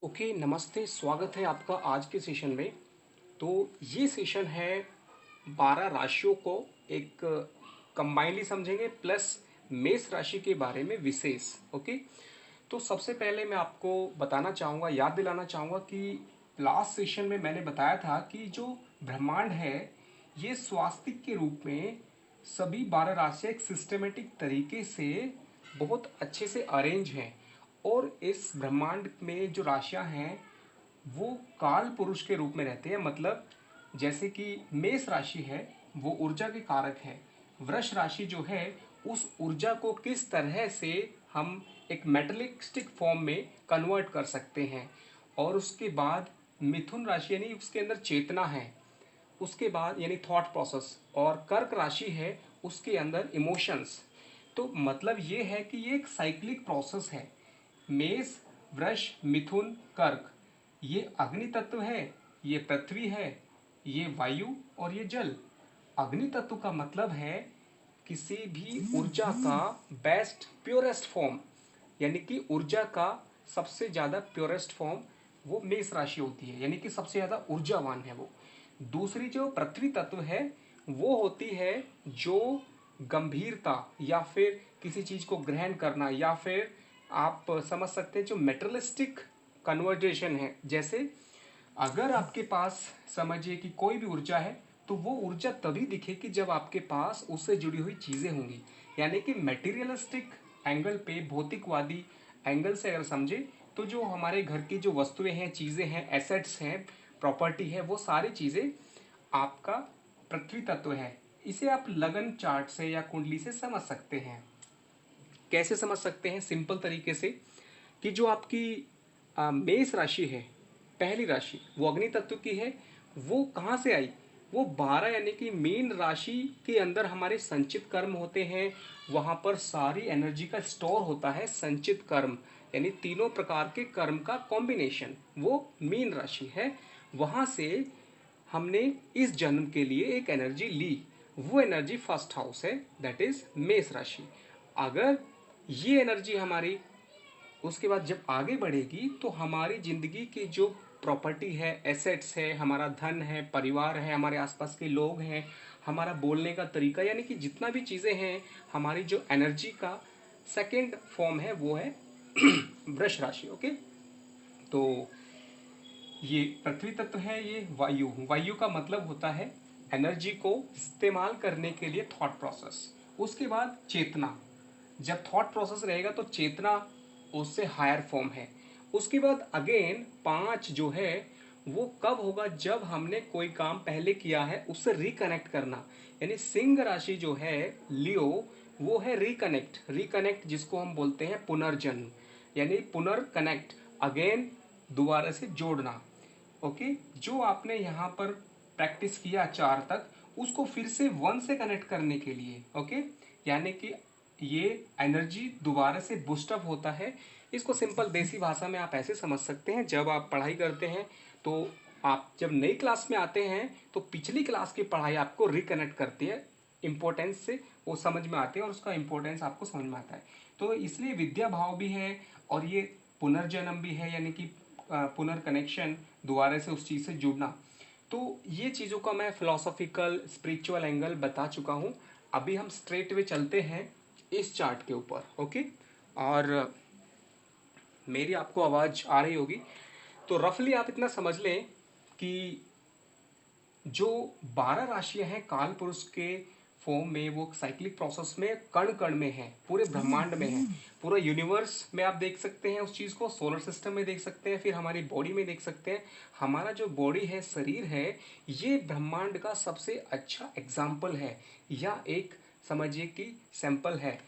Okay, नमस्ते। स्वागत है आपका आज के सेशन में। तो ये सेशन है 12 राशियों को एक कंबाइनली समझेंगे प्लस मेष राशि के बारे में विशेष। ओके, तो सबसे पहले मैं आपको बताना चाहूँगा, याद दिलाना चाहूँगा कि लास्ट सेशन में मैंने बताया था कि जो ब्रह्मांड है ये स्वास्तिक के रूप में सभी 12 राशियाँ एक सिस्टमेटिक तरीके से बहुत अच्छे से अरेंज हैं। और इस ब्रह्मांड में जो राशियां हैं वो काल पुरुष के रूप में रहते हैं। मतलब जैसे कि मेष राशि है वो ऊर्जा के कारक है। वृष राशि जो है उस ऊर्जा को किस तरह से हम एक मेटलिस्टिक फॉर्म में कन्वर्ट कर सकते हैं। और उसके बाद मिथुन राशि यानी उसके अंदर चेतना है। उसके बाद यानी थॉट प्रोसेस। और कर्क राशि है उसके अंदर इमोशंस। तो मतलब ये है कि ये एक साइक्लिक प्रोसेस है। मेष, वृष, मिथुन, कर्क, ये अग्नि तत्व है, ये पृथ्वी है, ये वायु और ये जल। अग्नि तत्व का मतलब है किसी भी ऊर्जा का बेस्ट प्योरेस्ट फॉर्म, यानी कि ऊर्जा का सबसे ज़्यादा प्योरेस्ट फॉर्म वो मेष राशि होती है, यानी कि सबसे ज़्यादा ऊर्जावान है वो। दूसरी जो पृथ्वी तत्व है वो होती है जो गंभीरता या फिर किसी चीज़ को ग्रहण करना, या फिर आप समझ सकते हैं जो मेटलिस्टिक कन्वर्जेशन है। जैसे अगर आपके पास समझिए कि कोई भी ऊर्जा है तो वो ऊर्जा तभी दिखेगी जब आपके पास उससे जुड़ी हुई चीज़ें होंगी। यानी कि मेटीरियलिस्टिक एंगल पे, भौतिकवादी एंगल से अगर समझे तो जो हमारे घर की जो वस्तुएं हैं, चीज़ें हैं, एसेट्स हैं, प्रॉपर्टी है, वो सारी चीज़ें आपका पृथ्वी तत्व है। इसे आप लगन चार्ट से या कुंडली से समझ सकते हैं। कैसे समझ सकते हैं? सिंपल तरीके से कि जो आपकी मेष राशि है, पहली राशि वो अग्नि तत्व की है। वो कहाँ से आई? वो 12 यानी कि मीन राशि के अंदर हमारे संचित कर्म होते हैं। वहाँ पर सारी एनर्जी का स्टोर होता है। संचित कर्म यानी तीनों प्रकार के कर्म का कॉम्बिनेशन वो मीन राशि है। वहाँ से हमने इस जन्म के लिए एक एनर्जी ली। वो एनर्जी फर्स्ट हाउस है, दैट इज मेष राशि। अगर ये एनर्जी हमारी उसके बाद जब आगे बढ़ेगी तो हमारी ज़िंदगी की जो प्रॉपर्टी है, एसेट्स है, हमारा धन है, परिवार है, हमारे आसपास के लोग हैं, हमारा बोलने का तरीका, यानी कि जितना भी चीज़ें हैं, हमारी जो एनर्जी का सेकेंड फॉर्म है वो है वृष राशि। ओके, तो ये पृथ्वी तत्व है, ये वायु। वायु का मतलब होता है एनर्जी को इस्तेमाल करने के लिए थॉट प्रोसेस। उसके बाद चेतना। जब थॉट प्रोसेस रहेगा तो चेतना उससे हायर फॉर्म है। उसके बाद अगेन 5 जो है वो कब होगा? जब हमने कोई काम पहले किया है उससे रिकनेक्ट करना। यानी सिंह राशि जो है, लियो, वो है रिकनेक्ट। रिकनेक्ट जिसको हम बोलते हैं पुनर्जन्म, यानी पुनर्कनेक्ट, अगेन दोबारा से जोड़ना। ओके, जो आपने यहाँ पर प्रैक्टिस किया 4 तक, उसको फिर से 1 से कनेक्ट करने के लिए। ओके, यानी कि ये एनर्जी दोबारा से बूस्टअप होता है। इसको सिंपल देसी भाषा में आप ऐसे समझ सकते हैं, जब आप पढ़ाई करते हैं तो आप जब नई क्लास में आते हैं तो पिछली क्लास की पढ़ाई आपको रिकनेक्ट करती है, इम्पोर्टेंस से वो समझ में आते हैं और उसका इम्पोर्टेंस आपको समझ में आता है। तो इसलिए विद्या भाव भी है और ये पुनर्जन्म भी है, यानी कि पुनर्कनेक्शन, दोबारा से उस चीज़ से जुड़ना। तो ये चीज़ों का मैं फिलोसॉफिकल स्पिरिचुअल एंगल बता चुका हूँ। अभी हम स्ट्रेट वे चलते हैं इस चार्ट के ऊपर। ओके, और मेरी आपको आवाज़ आ रही होगी। तो रफली आप इतना समझ लें कि जो 12 राशियां हैं काल पुरुष के फॉर्म में, वो साइक्लिक प्रोसेस में कण कण में है, पूरे ब्रह्मांड में है, पूरा यूनिवर्स में आप देख सकते हैं उस चीज़ को, सोलर सिस्टम में देख सकते हैं, फिर हमारी बॉडी में देख सकते हैं। हमारा जो बॉडी है, शरीर है, ये ब्रह्मांड का सबसे अच्छा एग्जाम्पल है, या एक समझिए कि सैंपल है।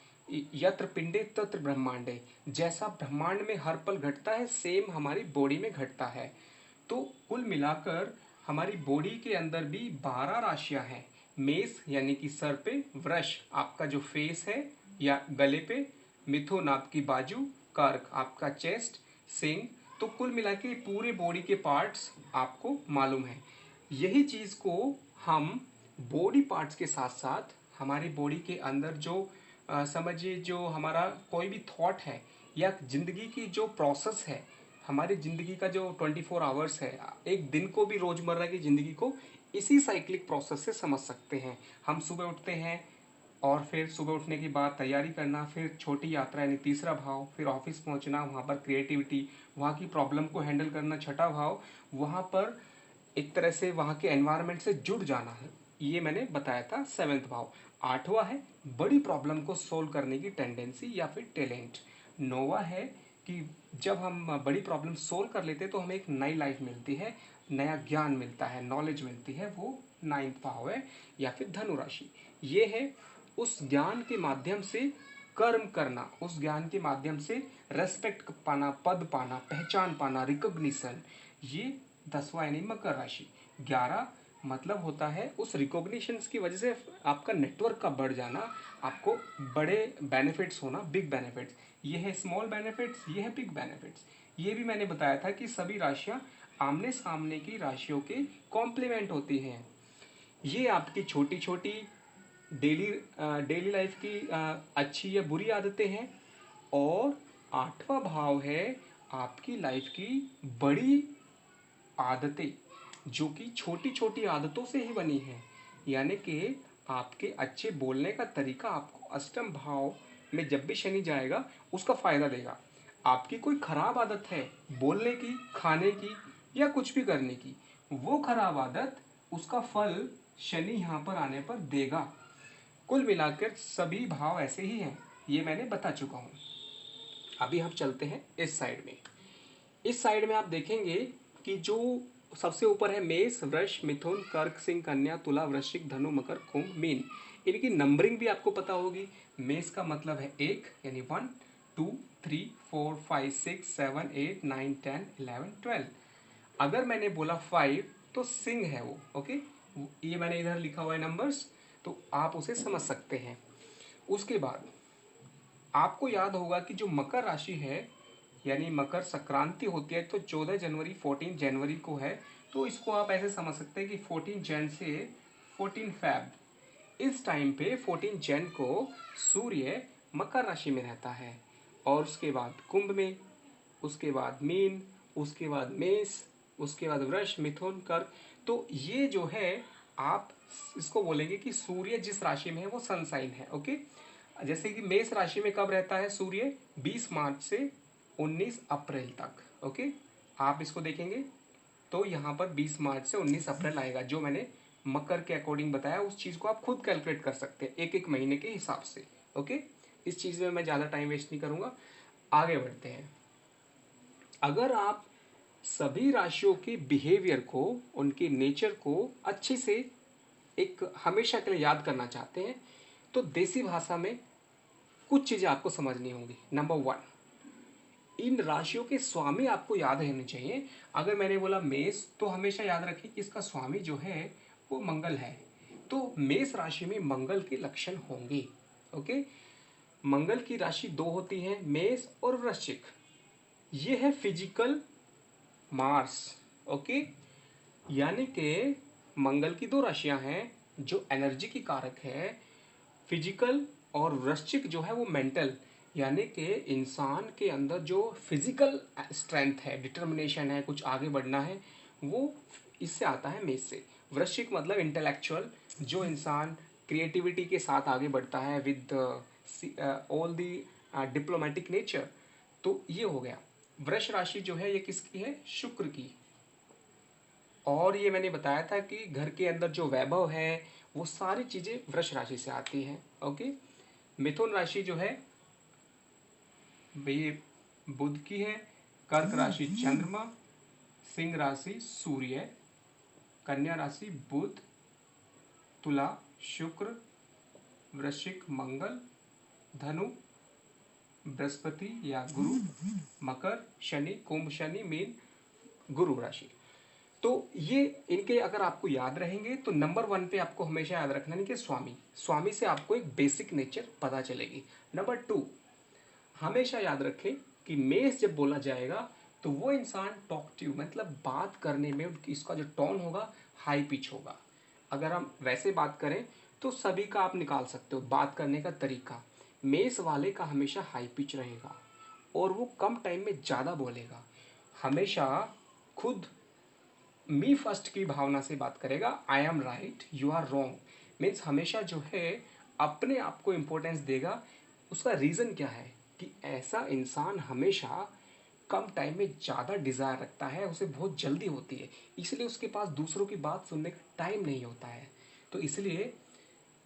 यत्र पिंडे तत्र ब्रह्मांडे। जैसा ब्रह्मांड में हर पल घटता है, सेम हमारी बॉडी में घटता है। तो कुल मिलाकर हमारी बॉडी के अंदर भी 12 राशियां हैं। मेष यानी कि सर पे, वृष आपका जो फेस है या गले पे, मिथुन आपकी बाजू, कर्क आपका चेस्ट, सिंह। तो कुल मिला के पूरे बॉडी के पार्ट्स आपको मालूम है। यही चीज़ को हम बॉडी पार्ट्स के साथ साथ हमारी बॉडी के अंदर जो समझिए जो हमारा कोई भी थॉट है या ज़िंदगी की जो प्रोसेस है, हमारी ज़िंदगी का जो 24 आवर्स है, एक दिन को भी रोज़मर्रा की ज़िंदगी को इसी साइक्लिक प्रोसेस से समझ सकते हैं। हम सुबह उठते हैं और फिर सुबह उठने के बाद तैयारी करना, फिर छोटी यात्रा यानी तीसरा भाव, फिर ऑफिस पहुंचना, वहाँ पर क्रिएटिविटी, वहाँ की प्रॉब्लम को हैंडल करना छठा भाव, वहाँ पर एक तरह से वहाँ के एनवायरनमेंट से जुड़ जाना है, ये मैंने बताया था सेवेंथ भाव। आठवां है बड़ी प्रॉब्लम को सोल्व करने की टेंडेंसी या फिर टैलेंट। नौवा है कि जब हम बड़ी प्रॉब्लम सोल्व कर लेते हैं तो हमें एक नई लाइफ मिलती है, नया ज्ञान मिलता है, नॉलेज मिलती है, वो नाइन्थ भाव है। या फिर धनु राशि, ये है उस ज्ञान के माध्यम से कर्म करना, उस ज्ञान के माध्यम से रेस्पेक्ट पाना, पद पाना, पहचान पाना, रिकॉग्निशन, ये 10वां यानी मकर राशि। 11 मतलब होता है उस रिकॉग्निशंस की वजह से आपका नेटवर्क का बढ़ जाना, आपको बड़े बेनिफिट्स होना, बिग बेनिफिट्स। ये है स्मॉल बेनिफिट्स, ये है बिग बेनिफिट्स। ये भी मैंने बताया था कि सभी राशियां आमने सामने की राशियों के कॉम्प्लीमेंट होती हैं। ये आपकी छोटी छोटी डेली डेली लाइफ की अच्छी या बुरी आदतें हैं। और आठवां भाव है आपकी लाइफ की बड़ी आदतें, जो कि छोटी छोटी आदतों से ही बनी हैं। यानी कि आपके अच्छे बोलने का तरीका आपको अष्टम भाव में जब भी शनि जाएगा उसका फायदा देगा। आपकी कोई खराब आदत है बोलने की, खाने की या कुछ भी करने की, वो खराब आदत उसका फल शनि यहाँ पर आने पर देगा। कुल मिलाकर सभी भाव ऐसे ही हैं, ये मैंने बता चुका हूँ। अभी हम चलते हैं इस साइड में। इस साइड में आप देखेंगे कि जो सबसे ऊपर है मेष, वृष, मिथुन, कर्क, सिंह, कन्या, तुला, वृश्चिक, धनु, मकर, कुंभ, मीन। इनकी नंबरिंग भी आपको पता होगी। मेष का मतलब है एक, यानी 1 2 3 4 5 6 7 8 9 10 11 12। अगर मैंने बोला 5 तो सिंह है वो, ओके। ये मैंने इधर लिखा हुआ है नंबर्स, तो आप उसे समझ सकते हैं। उसके बाद आपको याद होगा कि जो मकर राशि है यानी मकर संक्रांति होती है तो 14 जनवरी 14 जनवरी को है। तो इसको आप ऐसे समझ सकते हैं कि 14 जन से 14 फैब, इस टाइम पे 14 जन को सूर्य मकर राशि में रहता है। और उसके बाद कुंभ में, उसके बाद मीन, उसके बाद मेष, उसके बाद वृष, मिथुन, कर्क। तो ये जो है आप इसको बोलेंगे कि सूर्य जिस राशि में है वो सन साइन है, ओके। जैसे कि मेष राशि में कब रहता है सूर्य, 20 मार्च से 19 अप्रैल तक, ओके। आप इसको देखेंगे तो यहाँ पर 20 मार्च से 19 अप्रैल आएगा। जो मैंने मकर के अकॉर्डिंग बताया उस चीज़ को आप खुद कैलकुलेट कर सकते हैं एक एक महीने के हिसाब से, ओके। इस चीज़ में मैं ज़्यादा टाइम वेस्ट नहीं करूँगा, आगे बढ़ते हैं। अगर आप सभी राशियों के बिहेवियर को, उनके नेचर को अच्छे से एक हमेशा के लिए याद करना चाहते हैं तो देसी भाषा में कुछ चीज़ें आपको समझनी होंगी। नंबर 1, इन राशियों के स्वामी आपको याद रहने चाहिए। अगर मैंने बोला मेष तो हमेशा याद रखें कि इसका स्वामी जो है वो मंगल है। तो मेष राशि में मंगल के लक्षण होंगे, ओके। मंगल की राशि दो होती है, मेष और वृश्चिक। ये है फिजिकल मार्स, ओके। यानी कि मंगल की दो राशियां हैं जो एनर्जी की कारक है, फिजिकल, और वृश्चिक जो है वो मेंटल, यानी कि इंसान के अंदर जो फिजिकल स्ट्रेंथ है, डिटर्मिनेशन है, कुछ आगे बढ़ना है, वो इससे आता है मेष से। वृश्चिक मतलब इंटेलेक्चुअल, जो इंसान क्रिएटिविटी के साथ आगे बढ़ता है with all the diplomatic nature. तो ये हो गया। वृष राशि जो है ये किसकी है, शुक्र की। और ये मैंने बताया था कि घर के अंदर जो वैभव है वो सारी चीज़ें वृष राशि से आती हैं, ओके। मिथुन राशि जो है ये बुध की है, कर्क राशि चंद्रमा, सिंह राशि सूर्य, कन्या राशि बुध, तुला शुक्र, वृश्चिक मंगल, धनु बृहस्पति या गुरु, मकर शनि, कुंभ शनि, मीन गुरु राशि। तो ये इनके अगर आपको याद रहेंगे तो नंबर 1 पे आपको हमेशा याद रखना है कि स्वामी, स्वामी से आपको एक बेसिक नेचर पता चलेगी। नंबर 2, हमेशा याद रखें कि मेष जब बोला जाएगा तो वो इंसान टॉकटिव, मतलब बात करने में इसका जो टोन होगा हाई पिच होगा। अगर हम वैसे बात करें तो सभी का आप निकाल सकते हो बात करने का तरीका। मेष वाले का हमेशा हाई पिच रहेगा और वो कम टाइम में ज़्यादा बोलेगा। हमेशा खुद मी फर्स्ट की भावना से बात करेगा, I am right you are wrong, means हमेशा जो है अपने आप को इम्पोर्टेंस देगा। उसका रीज़न क्या है कि ऐसा इंसान हमेशा कम टाइम में ज़्यादा डिज़ायर रखता है, उसे बहुत जल्दी होती है, इसलिए उसके पास दूसरों की बात सुनने का टाइम नहीं होता है। तो इसलिए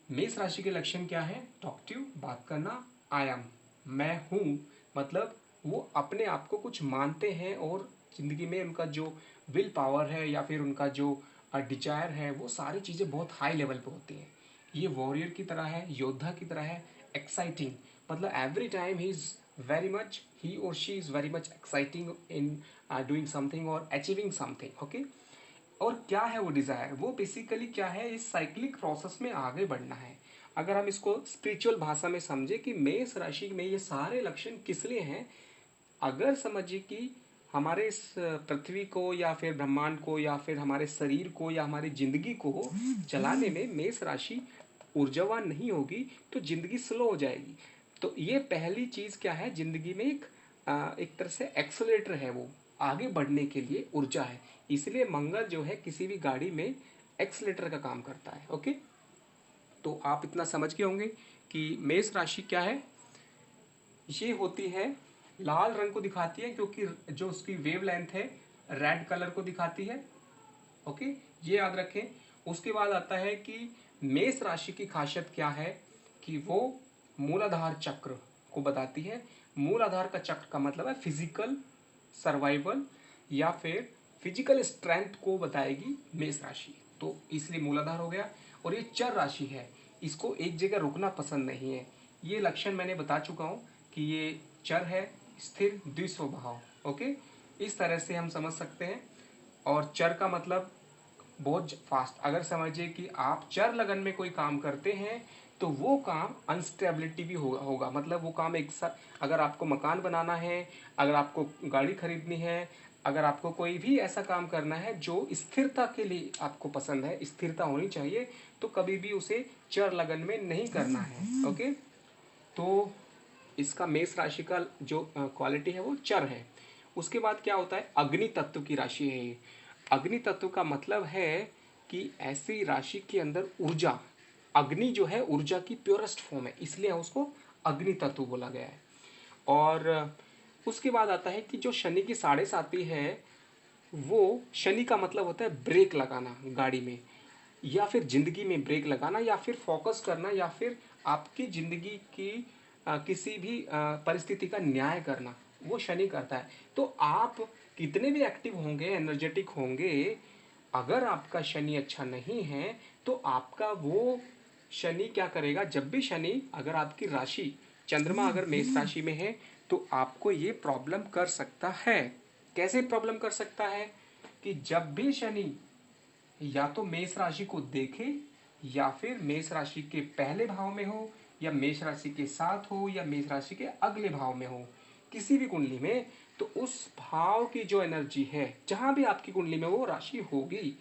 मेष राशि के लक्षण क्या है? टॉकटिव, बात करना, आई एम, मैं हूँ, मतलब वो अपने आप को कुछ मानते हैं और ज़िंदगी में उनका जो विल पावर है या फिर उनका जो डिजायर है वो सारी चीज़ें बहुत हाई लेवल पे होती हैं। ये वॉरियर की तरह है, योद्धा की तरह है, एक्साइटिंग, मतलब every time he is very much, he और she is very much exciting in doing something और अचीविंग समथिंग, ओके। और क्या है वो डिज़ायर? वो बेसिकली क्या है, इस साइक्लिक प्रोसेस में आगे बढ़ना है। अगर हम इसको स्पिरिचुअल भाषा में समझे कि मेष राशि में ये सारे लक्षण किस लिए हैं, अगर समझिए कि हमारे इस पृथ्वी को या फिर ब्रह्मांड को या फिर हमारे शरीर को या हमारी जिंदगी को चलाने में मेष राशि ऊर्जावान नहीं होगी तो जिंदगी स्लो हो जाएगी। तो ये पहली चीज़ क्या है, जिंदगी में एक तरह से एक्सेलेरेटर है, वो आगे बढ़ने के लिए ऊर्जा है। इसलिए मंगल जो है किसी भी गाड़ी में एक्सेलेरेटर का काम करता है, ओके। तो आप इतना समझ गए होंगे कि मेष राशि क्या है। ये होती है, लाल रंग को दिखाती है क्योंकि जो उसकी वेव लेंथ है रेड कलर को दिखाती है, ओके, ये याद रखें। उसके बाद आता है कि मेष राशि की खासियत क्या है कि वो मूलाधार चक्र को बताती है। मूलाधार का चक्र का मतलब है फिजिकल सर्वाइवल या फिर फिजिकल स्ट्रेंथ को बताएगी मेष राशि, तो इसलिए मूलाधार हो गया। और ये चर राशि है, इसको एक जगह रुकना पसंद नहीं है। ये लक्षण मैंने बता चुका हूँ कि ये चर है, स्थिर, द्विस्वभाव, ओके। इस तरह से हम समझ सकते हैं। और चर का मतलब बहुत फास्ट, अगर समझिए कि आप चर लगन में कोई काम करते हैं तो वो काम अनस्टेबिलिटी भी होगा, मतलब वो काम एक साथ, अगर आपको मकान बनाना है, अगर आपको गाड़ी खरीदनी है, अगर आपको कोई भी ऐसा काम करना है जो स्थिरता के लिए आपको पसंद है, स्थिरता होनी चाहिए, तो कभी भी उसे चर लगन में नहीं करना है, ओके। तो इसका मेष राशि का जो क्वालिटी है वो चर है। उसके बाद क्या होता है, अग्नि तत्व की राशि है ये। अग्नि तत्व का मतलब है कि ऐसी राशि के अंदर ऊर्जा, अग्नि जो है ऊर्जा की प्योरेस्ट फॉर्म है, इसलिए उसको अग्नि तत्व बोला गया है। और उसके बाद आता है कि जो शनि की साढ़े साती है, वो शनि का मतलब होता है ब्रेक लगाना गाड़ी में, या फिर ज़िंदगी में ब्रेक लगाना, या फिर फोकस करना, या फिर आपकी ज़िंदगी की किसी भी परिस्थिति का न्याय करना, वो शनि करता है। तो आप कितने भी एक्टिव होंगे, एनर्जेटिक होंगे, अगर आपका शनि अच्छा नहीं है तो आपका वो शनि क्या करेगा, जब भी शनि अगर आपकी राशि चंद्रमा अगर मेष राशि में है तो आपको ये प्रॉब्लम कर सकता है। कैसे प्रॉब्लम कर सकता है कि जब भी शनि या तो मेष राशि को देखे, या फिर मेष राशि के पहले भाव में हो, या मेष राशि के साथ हो, या मेष राशि के अगले भाव में हो, किसी भी कुंडली में, तो उस भाव की जो एनर्जी है जहां भी आपकी कुंडली में वो राशि होगी,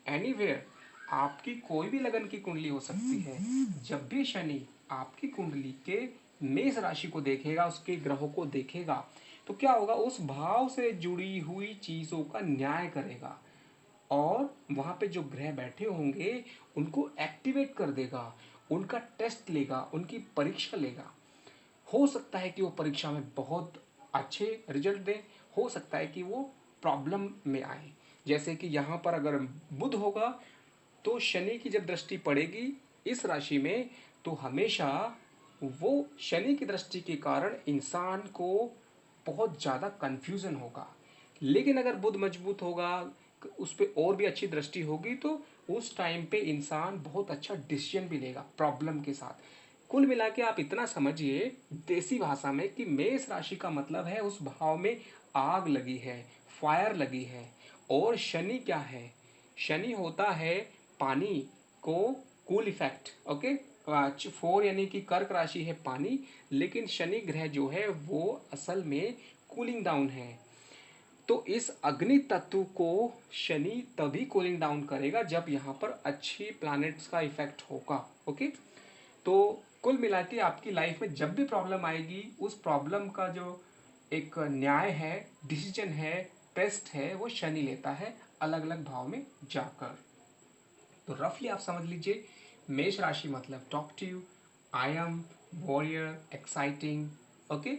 एनीवेयर, आपकी कोई भी लगन की कुंडली हो सकती है, जब भी शनि आपकी कुंडली के मेष राशि को देखेगा, उसके ग्रहों को देखेगा, तो क्या होगा, उस भाव से जुड़ी हुई चीजों का न्याय करेगा और वहां पे जो ग्रह बैठे होंगे उनको एक्टिवेट कर देगा, उनका टेस्ट लेगा, उनकी परीक्षा लेगा। हो सकता है कि वो परीक्षा में बहुत अच्छे रिजल्ट दें, हो सकता है कि वो प्रॉब्लम में आए। जैसे कि यहाँ पर अगर बुध होगा तो शनि की जब दृष्टि पड़ेगी इस राशि में, तो हमेशा वो शनि की दृष्टि के कारण इंसान को बहुत ज़्यादा कन्फ्यूज़न होगा। लेकिन अगर बुध मजबूत होगा, उस पर और भी अच्छी दृष्टि होगी, तो उस टाइम पे इंसान बहुत अच्छा डिसीजन भी लेगा प्रॉब्लम के साथ। कुल मिला के आप इतना समझिए देसी भाषा में कि मेष राशि का मतलब है उस भाव में आग लगी है, फायर लगी है। और शनि क्या है, शनि होता है पानी को कूल इफेक्ट, ओके। फोर यानी कि कर्क राशि है पानी, लेकिन शनि ग्रह जो है वो असल में कूलिंग डाउन है। तो इस अग्नि तत्व को शनि तभी कूलिंग डाउन करेगा जब यहाँ पर अच्छी प्लैनेट्स का इफेक्ट होगा, ओके। तो कुल मिला के आपकी लाइफ में जब भी प्रॉब्लम आएगी, उस प्रॉब्लम का जो एक न्याय है, डिसीजन है, बेस्ट है वो शनि लेता है अलग अलग भाव में जाकर। तो रफली आप समझ लीजिए मेष राशि मतलब talkative, I am, warrior, exciting, okay.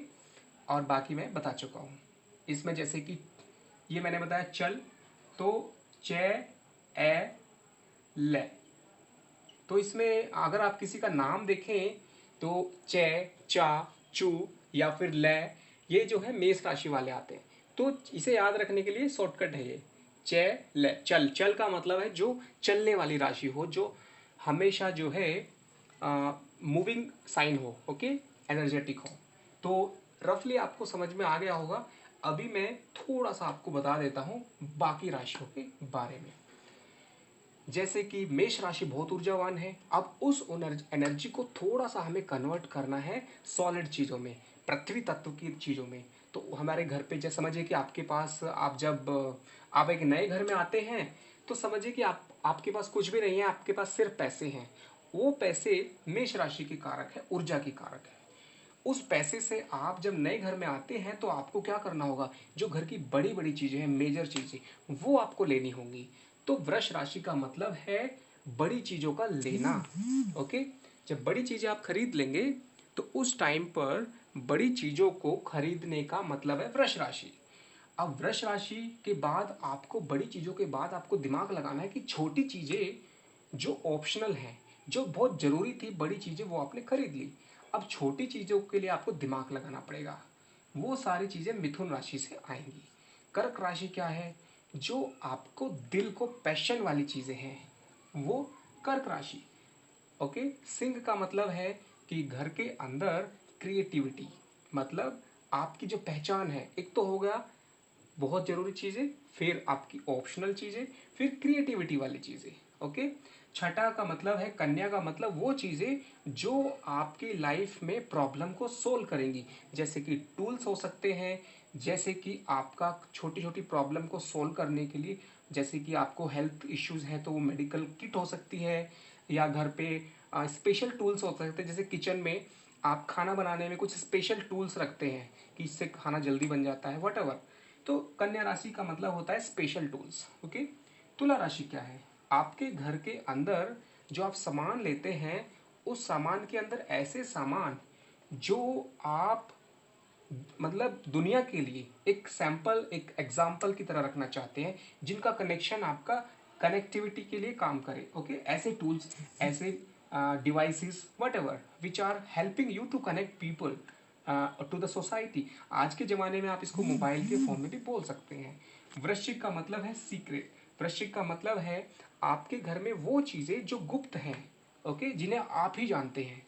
और बाकी मैं बता चुका हूँ इसमें, जैसे कि ये मैंने बताया चल, तो च ए ले, तो इसमें अगर आप किसी का नाम देखें तो चे, चा, चू या फिर ले, ये जो है मेष राशि वाले आते हैं। तो इसे याद रखने के लिए शॉर्टकट है ये चे ले। चल, चल का मतलब है जो चलने वाली राशि हो, जो हमेशा जो है मूविंग साइन हो, ओके, एनर्जेटिक हो। तो रफली आपको समझ में आ गया होगा। अभी मैं थोड़ा सा आपको बता देता हूँ बाकी राशियों के बारे में। जैसे कि मेष राशि बहुत ऊर्जावान है। अब उस एनर्जी को थोड़ा सा हमें कन्वर्ट करना है सॉलिड चीज़ों में, पृथ्वी तत्व की चीज़ों में। तो हमारे घर पे जैसे समझिए कि आपके पास, आप जब आप एक नए घर में आते हैं तो समझिए कि आपके पास कुछ भी नहीं है, आपके पास सिर्फ पैसे हैं। वो पैसे मेष राशि के कारक है, ऊर्जा की कारक है। उस पैसे से आप जब नए घर में आते हैं तो आपको क्या करना होगा, जो घर की बड़ी बड़ी चीज़ें हैं, मेजर चीज़ें, वो आपको लेनी होंगी। तो वृष राशि का मतलब है बड़ी चीज़ों का लेना, ओके। जब बड़ी चीज़ें आप खरीद लेंगे तो उस टाइम पर बड़ी चीज़ों को खरीदने का मतलब है वृष राशि। अब वृष राशि के बाद आपको, बड़ी चीज़ों के बाद आपको दिमाग लगाना है कि छोटी चीज़ें जो ऑप्शनल हैं, जो बहुत ज़रूरी थी, बड़ी चीज़ें वो आपने खरीद ली। अब छोटी चीज़ों के लिए आपको दिमाग लगाना पड़ेगा। वो सारी चीज़ें मिथुन राशि से आएंगी। कर्क राशि क्या है, जो आपको दिल को पैशन वाली चीज़ें हैं, वो कर्क राशि, ओके। सिंह का मतलब है कि घर के अंदर क्रिएटिविटी, मतलब आपकी जो पहचान है, एक तो हो गया बहुत ज़रूरी चीज़ें, फिर आपकी ऑप्शनल चीज़ें, फिर क्रिएटिविटी वाली चीज़ें, ओके। छठा का मतलब है, कन्या का मतलब वो चीज़ें जो आपकी लाइफ में प्रॉब्लम को सोल्व करेंगी, जैसे कि टूल्स हो सकते हैं, जैसे कि आपका छोटी छोटी प्रॉब्लम को सोल्व करने के लिए, जैसे कि आपको हेल्थ इश्यूज हैं तो वो मेडिकल किट हो सकती है, या घर पे स्पेशल टूल्स हो सकते हैं, जैसे किचन में आप खाना बनाने में कुछ स्पेशल टूल्स रखते हैं कि इससे खाना जल्दी बन जाता है, वट एवर। तो कन्या राशि का मतलब होता है स्पेशल टूल्स, ओके। तुला राशि क्या है, आपके घर के अंदर जो आप सामान लेते हैं, उस सामान के अंदर ऐसे सामान जो आप मतलब दुनिया के लिए एक सैंपल, एक एग्जाम्पल की तरह रखना चाहते हैं, जिनका कनेक्शन आपका कनेक्टिविटी के लिए काम करे, ओके। ऐसे टूल्स, ऐसे devices, whatever which are helping you to connect people to the society. आज के ज़माने में आप इसको मोबाइल के फॉर्म में भी बोल सकते हैं। वृश्चिक का मतलब है सीक्रेट। वृश्चिक का मतलब है आपके घर में वो चीज़ें जो गुप्त हैं, ओके, जिन्हें आप ही जानते हैं।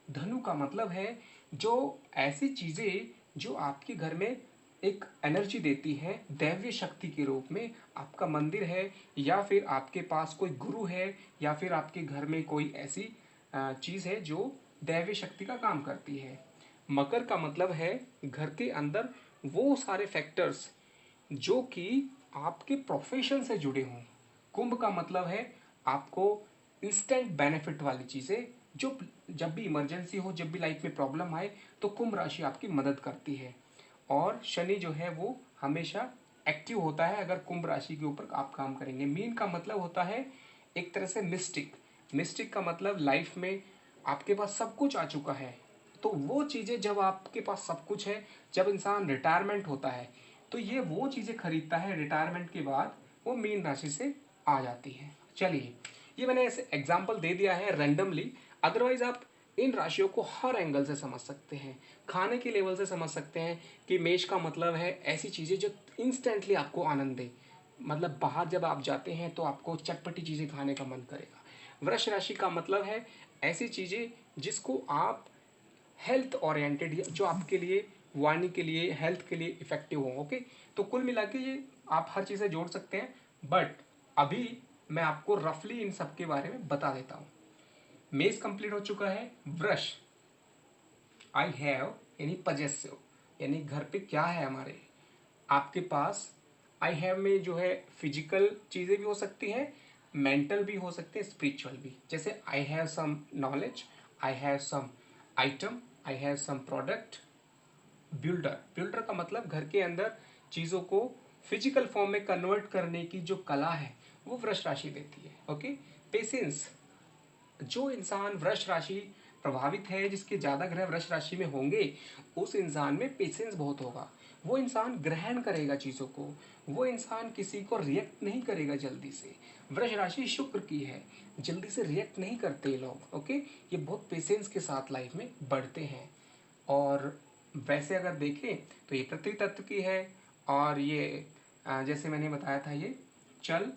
धनु का मतलब है जो ऐसी चीज़ें जो आपके घर में एक एनर्जी देती है दैवीय शक्ति के रूप में, आपका मंदिर है, या फिर आपके पास कोई गुरु है, या फिर आपके घर में कोई ऐसी चीज़ है जो दैवीय शक्ति का काम करती है। मकर का मतलब है घर के अंदर वो सारे फैक्टर्स जो कि आपके प्रोफेशन से जुड़े हों। कुंभ का मतलब है आपको इंस्टेंट बेनिफिट वाली चीज़ें, जो जब भी इमरजेंसी हो, जब भी लाइफ में प्रॉब्लम आए तो कुंभ राशि आपकी मदद करती है। और शनि जो है वो हमेशा एक्टिव होता है अगर कुंभ राशि के ऊपर आप काम करेंगे। मीन का मतलब होता है एक तरह से मिस्टिक। मिस्टिक का मतलब लाइफ में आपके पास सब कुछ आ चुका है, तो वो चीज़ें जब आपके पास सब कुछ है, जब इंसान रिटायरमेंट होता है तो ये वो चीज़ें खरीदता है रिटायरमेंट के बाद, वो मीन राशि से आ जाती है। चलिए, ये मैंने ऐसे एग्जाम्पल दे दिया है रैंडमली, अदरवाइज आप इन राशियों को हर एंगल से समझ सकते हैं। खाने के लेवल से समझ सकते हैं कि मेष का मतलब है ऐसी चीज़ें जो इंस्टेंटली आपको आनंद दे, मतलब बाहर जब आप जाते हैं तो आपको चटपटी चीज़ें खाने का मन करेगा। वृष राशि का मतलब है ऐसी चीज़ें जिसको आप हेल्थ ओरिएंटेड, जो आपके लिए, वाणी के लिए, हेल्थ के लिए इफेक्टिव हो, ओके। तो कुल मिला के ये आप हर चीज़ें जोड़ सकते हैं, बट अभी मैं आपको रफली इन सब के बारे में बता देता हूँ। मेष कंप्लीट हो चुका है। वृष, आई हैव यानी पजेसिव, यानी घर पे क्या है हमारे, आपके पास आई हैव में जो है फिजिकल चीज़ें भी हो सकती हैं, मेंटल भी हो सकते हैं, स्पिरिचुअल भी। जैसे I have some knowledge, I have some item, I have some product. Builder, builder का मतलब घर के अंदर चीज़ों को फिजिकल फॉर्म में कन्वर्ट करने की जो कला है वो वृष राशि देती है। ओके, पेशेंस, जो इंसान वृष राशि प्रभावित है, जिसके ज़्यादा ग्रह वृष राशि में होंगे, उस इंसान में पेशेंस बहुत होगा। वो इंसान ग्रहण करेगा चीज़ों को, वो इंसान किसी को रिएक्ट नहीं करेगा जल्दी से। वृष राशि शुक्र की है, जल्दी से रिएक्ट नहीं करते लोग। ओके, ये बहुत पेशेंस के साथ लाइफ में बढ़ते हैं। और वैसे अगर देखें तो ये पृथ्वी तत्व की है, और ये जैसे मैंने बताया था, ये चल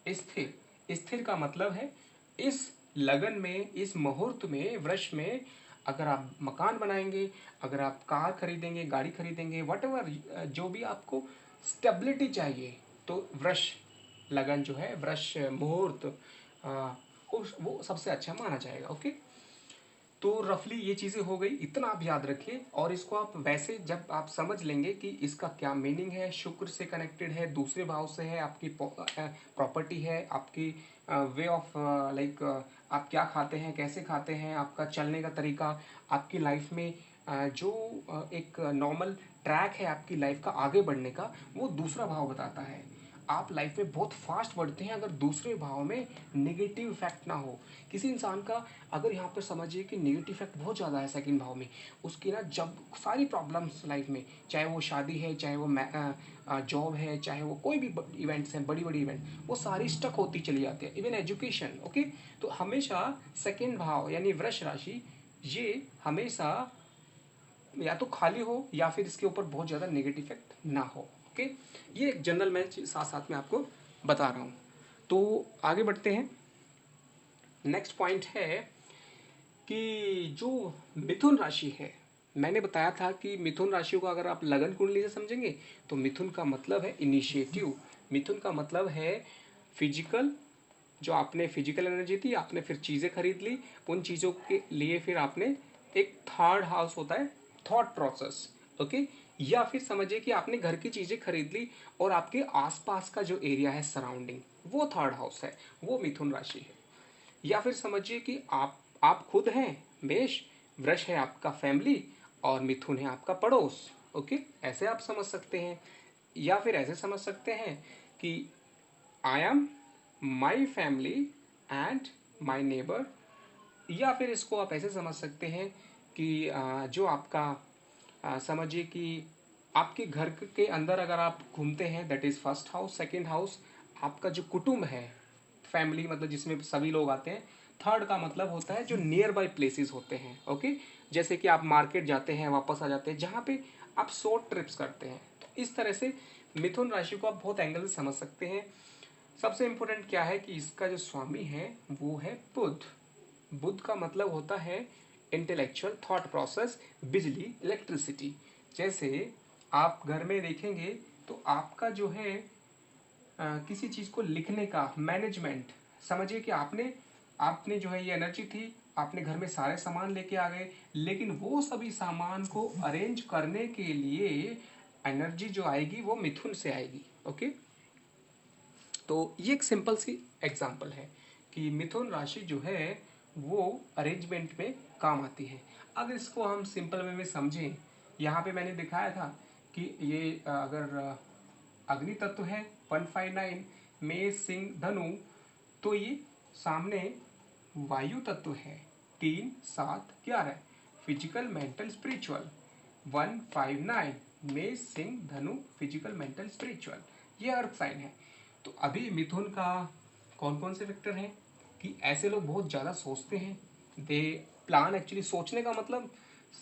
स्थिर। स्थिर का मतलब है इस लगन में, इस मुहूर्त में, वृष में, अगर आप मकान बनाएंगे, अगर आप कार खरीदेंगे, गाड़ी खरीदेंगे, वट एवर, जो भी आपको स्टेबिलिटी चाहिए, तो वृष लगन जो है, वृष मुहूर्त, वो सबसे अच्छा माना जाएगा। ओके, तो रफली ये चीज़ें हो गई, इतना आप याद रखिए। और इसको आप वैसे जब आप समझ लेंगे कि इसका क्या मीनिंग है, शुक्र से कनेक्टेड है, दूसरे भाव से है, आपकी प्रॉपर्टी है, आपकी वे ऑफ लाइक आप क्या खाते हैं, कैसे खाते हैं, आपका चलने का तरीका, आपकी लाइफ में जो एक नॉर्मल ट्रैक है आपकी लाइफ का आगे बढ़ने का, वो दूसरा भाव बताता है। आप लाइफ में बहुत फास्ट बढ़ते हैं अगर दूसरे भाव में नेगेटिव इफेक्ट ना हो। किसी इंसान का अगर यहाँ पर समझिए कि नेगेटिव इफेक्ट बहुत ज़्यादा है सेकंड भाव में, उसकी ना जब सारी प्रॉब्लम्स लाइफ में, चाहे वो शादी है, चाहे वो जॉब है, चाहे वो कोई भी इवेंट्स हैं, बड़ी बड़ी इवेंट, वो सारी स्टक होती चली जाती है, इवन एजुकेशन। ओके, तो हमेशा सेकेंड भाव यानी वृष राशि, ये हमेशा या तो खाली हो या फिर इसके ऊपर बहुत ज़्यादा नेगेटिव इफेक्ट ना हो। ओके, ये एक जनरल मैं साथ साथ में आपको बता रहा हूँ। तो आगे बढ़ते हैं। नेक्स्ट पॉइंट है कि जो मिथुन राशि है, मैंने बताया था कि मिथुन राशि को अगर आप लगन कुंडली से समझेंगे तो मिथुन का मतलब है इनिशिएटिव, मिथुन का मतलब है फिजिकल, जो आपने फिजिकल एनर्जी थी, आपने फिर चीज़ें खरीद ली, उन चीज़ों के लिए फिर आपने एक थर्ड हाउस होता है थॉट प्रोसेस। ओके, या फिर समझिए कि आपने घर की चीज़ें खरीद ली और आपके आसपास का जो एरिया है सराउंडिंग, वो थर्ड हाउस है, वो मिथुन राशि है। या फिर समझिए कि आप खुद हैं मेष, वृष है आपका फैमिली, और मिथुन है आपका पड़ोस। ओके, ऐसे आप समझ सकते हैं। या फिर ऐसे समझ सकते हैं कि I am my family and my neighbour. या फिर इसको आप ऐसे समझ सकते हैं कि जो आपका समझिए कि आपके घर के अंदर अगर आप घूमते हैं, that is first house. Second house आपका जो कुटुंब है, फैमिली मतलब जिसमें सभी लोग आते हैं। थर्ड का मतलब होता है जो नियर बाई प्लेसेस होते हैं। ओके, जैसे कि आप मार्केट जाते हैं, वापस आ जाते हैं, जहाँ पे आप शॉर्ट ट्रिप्स करते हैं। तो इस तरह से मिथुन राशि को आप बहुत एंगल से समझ सकते हैं। सबसे इम्पोर्टेंट क्या है कि इसका जो स्वामी है वो है बुध। बुध का मतलब होता है इंटेलेक्चुअल थॉट प्रोसेस, बिजली, इलेक्ट्रिसिटी। जैसे आप घर में देखेंगे तो आपका जो है किसी चीज़ को लिखने का मैनेजमेंट, समझिए कि आपने आपने जो है ये एनर्जी थी, आपने घर में सारे सामान लेके आ गए, लेकिन वो सभी सामान को अरेंज करने के लिए एनर्जी जो आएगी वो मिथुन से आएगी। ओके, तो ये एक सिंपल सी एग्जांपल है कि मिथुन राशि जो है वो अरेंजमेंट में काम आती है। अगर इसको हम सिंपल वे में समझें, यहाँ पे मैंने दिखाया था कि ये अगर अग्नि तत्व है 159, मेष सिंह धनु, तो ये सामने वायु तत्व है 3 7 11, फिजिकल मेंटल स्पिरिचुअल 159, मेष सिंह धनु, फिजिकल मेंटल स्पिरिचुअल, ये अर्थ साइन है। तो अभी मिथुन का कौन कौन से फैक्टर हैं कि ऐसे लोग बहुत ज़्यादा सोचते हैं, दे प्लान, एक्चुअली सोचने का मतलब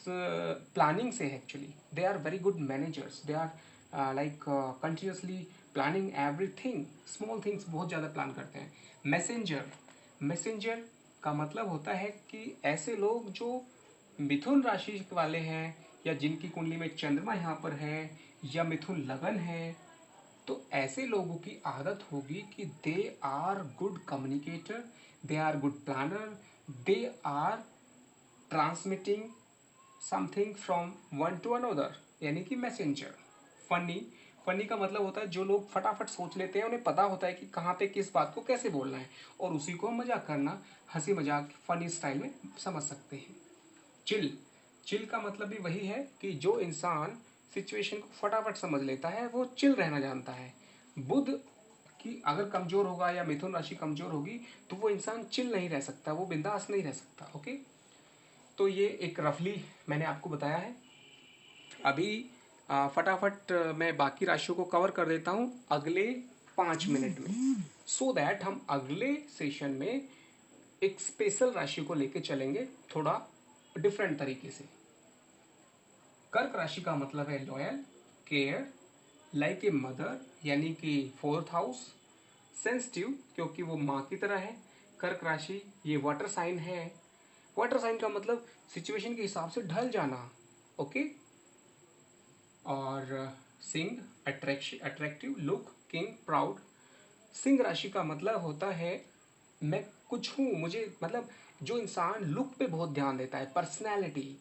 प्लानिंग से है। Actually they are very good managers, they are like continuously planning everything, small things बहुत ज़्यादा प्लान करते हैं। मैसेंजर, मैसेंजर का मतलब होता है कि ऐसे लोग जो मिथुन राशि वाले हैं, या जिनकी कुंडली में चंद्रमा यहाँ पर है, या मिथुन लगन है, तो ऐसे लोगों की आदत होगी कि they are good communicator, they are good planner, they are transmitting something from one to another, यानी कि मैसेंजर। फनी, फनी का मतलब होता है जो लोग फटाफट सोच लेते हैं, उन्हें पता होता है कि कहाँ पे किस बात को कैसे बोलना है, और उसी को मजाक करना, हंसी मजाक, फनी स्टाइल में समझ सकते हैं। चिल, चिल का मतलब भी वही है कि जो इंसान सिचुएशन को फटाफट समझ लेता है, वो चिल रहना जानता है। बुध की अगर कमजोर होगा या मिथुन राशि कमजोर होगी तो वो इंसान चिल नहीं रह सकता, वो बिंदास नहीं रह सकता। ओके, तो ये एक रफली मैंने आपको बताया है। अभी फटाफट मैं बाकी राशियों को कवर कर देता हूँ अगले 5 मिनट में, सो दैट हम अगले सेशन में एक स्पेशल राशि को लेके चलेंगे थोड़ा डिफरेंट तरीके से। कर्क राशि का मतलब है loyal, care, like a mother, यानी कि 4th हाउस, सेंसिटिव क्योंकि वो माँ की तरह है। कर्क राशि ये वाटर साइन है। वाटर साइन का मतलब सिचुएशन के हिसाब से ढल जाना। ओके, और Singh attractive, look, king, proud. Singh राशि का मतलब होता है मैं कुछ हूँ, मुझे मतलब जो इंसान लुक पे बहुत ध्यान देता है, पर्सनैलिटी।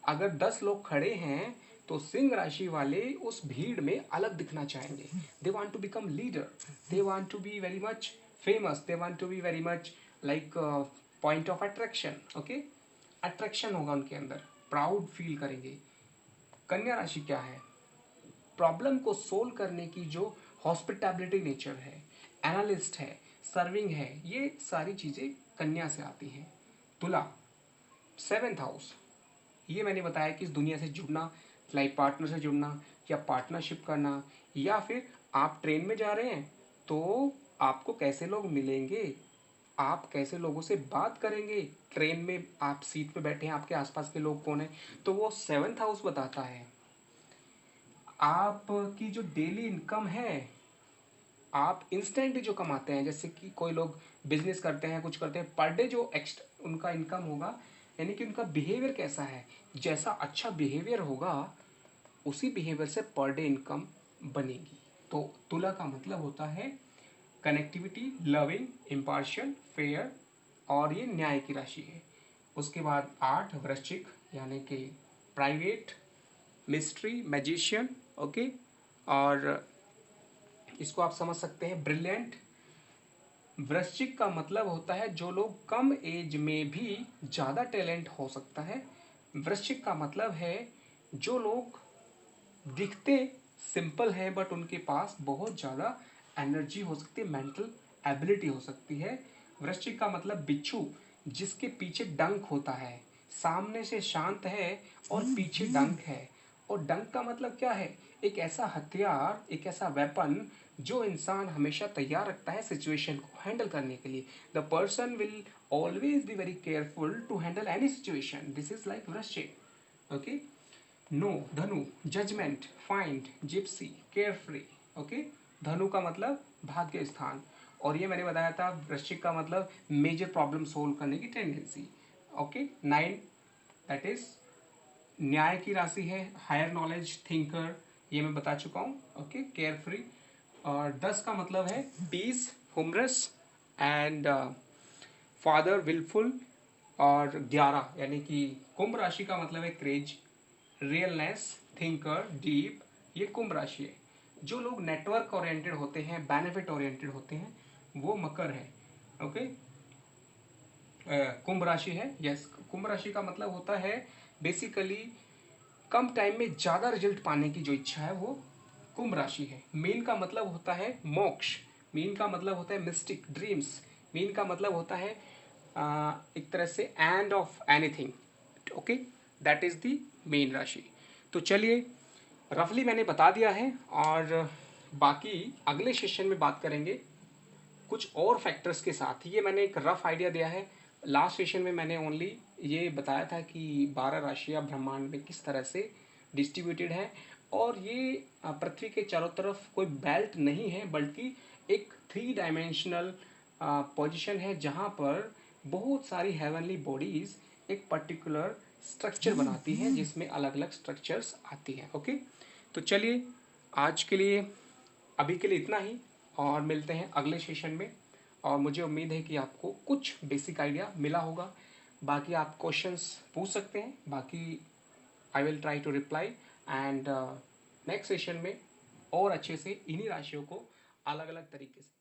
अगर 10 लोग खड़े हैं तो सिंह राशि वाले उस भीड़ में अलग दिखना चाहेंगे। They want to become leader, they want to be very much famous, they want to be very much like point of attraction. Okay, attraction होगा उनके अंदर, प्राउड फील करेंगे। कन्या राशि क्या है? प्रॉब्लम को सोल्व करने की जो हॉस्पिटैबिलिटी नेचर है, एनालिस्ट है, सर्विंग है, ये सारी चीज़ें कन्या से आती हैं। तुला 7th हाउस, ये मैंने बताया कि इस दुनिया से जुड़ना, लाइफ पार्टनर से जुड़ना या पार्टनरशिप करना, या फिर आप ट्रेन में जा रहे हैं तो आपको कैसे लोग मिलेंगे, आप कैसे लोगों से बात करेंगे। ट्रेन में आप सीट पे बैठे हैं, आपके आसपास के लोग कौन है, तो वो 7th हाउस बताता है। आपकी जो डेली इनकम है, आप इंस्टेंट जो कमाते हैं, जैसे कि कोई लोग बिजनेस करते हैं, कुछ करते हैं, पर डे जो एक्स्ट्रा उनका इनकम होगा, यानी कि उनका बिहेवियर कैसा है, जैसा अच्छा बिहेवियर होगा उसी बिहेवियर से पर डे इनकम बनेगी। तो तुला का मतलब होता है कनेक्टिविटी, लविंग, इम्पार्शियल, फेयर, और ये न्याय की राशि है। उसके बाद 8 वृश्चिक, यानी कि प्राइवेट, मिस्ट्री, मैजिशियन। ओके, और इसको आप समझ सकते हैं ब्रिलियंट। वृश्चिक का मतलब होता है जो लोग कम एज में भी ज़्यादा टैलेंट हो सकता है। वृश्चिक का मतलब है जो लोग दिखते सिंपल है बट उनके पास बहुत ज़्यादा एनर्जी हो सकती है, मेंटल एबिलिटी हो सकती है। वृश्चिक का मतलब बिच्छू, जिसके पीछे डंक होता है, सामने से शांत है और पीछे डंक है। और डंक का मतलब क्या है? एक ऐसा हथियार, एक ऐसा वेपन जो इंसान हमेशा तैयार रखता है सिचुएशन को हैंडल करने के लिए। The person will always be very careful to handle any situation. This is like वृश्चिक। ओके, नो धनु, judgement, find, gypsy, carefree. Okay, धनु का मतलब भाग्य स्थान, और ये मैंने बताया था वृश्चिक का मतलब मेजर प्रॉब्लम सोल्व करने की टेंडेंसी। ओके, 9 दैट इज न्याय की राशि है, हायर नॉलेज, थिंकर, ये मैं बता चुका हूँ। Okay, carefree. और 10 का मतलब है peace, humorous and father, wilful. और 11 यानी कि कुंभ राशि का मतलब है क्रेज, रियलनेस, थिंकर, डीप, ये कुंभ राशि है। जो लोग नेटवर्क ओरिएंटेड होते हैं, बेनिफिट ओरिएंटेड होते हैं, वो मकर है। ओके, कुंभ राशि है। यस, कुंभ राशि का मतलब होता है बेसिकली कम टाइम में ज़्यादा रिजल्ट पाने की जो इच्छा है वो कुंभ राशि है। मीन का मतलब होता है मोक्ष, मीन का मतलब होता है मिस्टिक, ड्रीम्स, मीन का मतलब होता है एक तरह से end of anything. Okay, that is the mean राशि। तो चलिए, रफली मैंने बता दिया है, और बाकी अगले सेशन में बात करेंगे कुछ और फैक्टर्स के साथ। ये मैंने एक रफ आइडिया दिया है। लास्ट सेशन में मैंने ओनली ये बताया था कि 12 राशियाँ ब्रह्मांड में किस तरह से डिस्ट्रीब्यूटेड है, और ये पृथ्वी के चारों तरफ कोई बेल्ट नहीं है, बल्कि एक 3 डायमेंशनल पोजीशन है जहाँ पर बहुत सारी हेवनली बॉडीज एक पर्टिकुलर स्ट्रक्चर बनाती हैं, जिसमें अलग अलग स्ट्रक्चर्स आती हैं। ओके, तो चलिए आज के लिए अभी के लिए इतना ही, और मिलते हैं अगले सेशन में। और मुझे उम्मीद है कि आपको कुछ बेसिक आइडिया मिला होगा। बाकी आप क्वेश्चंस पूछ सकते हैं, बाकी I will try to reply. And next session में और अच्छे से इन्हीं राशियों को अलग अलग तरीके से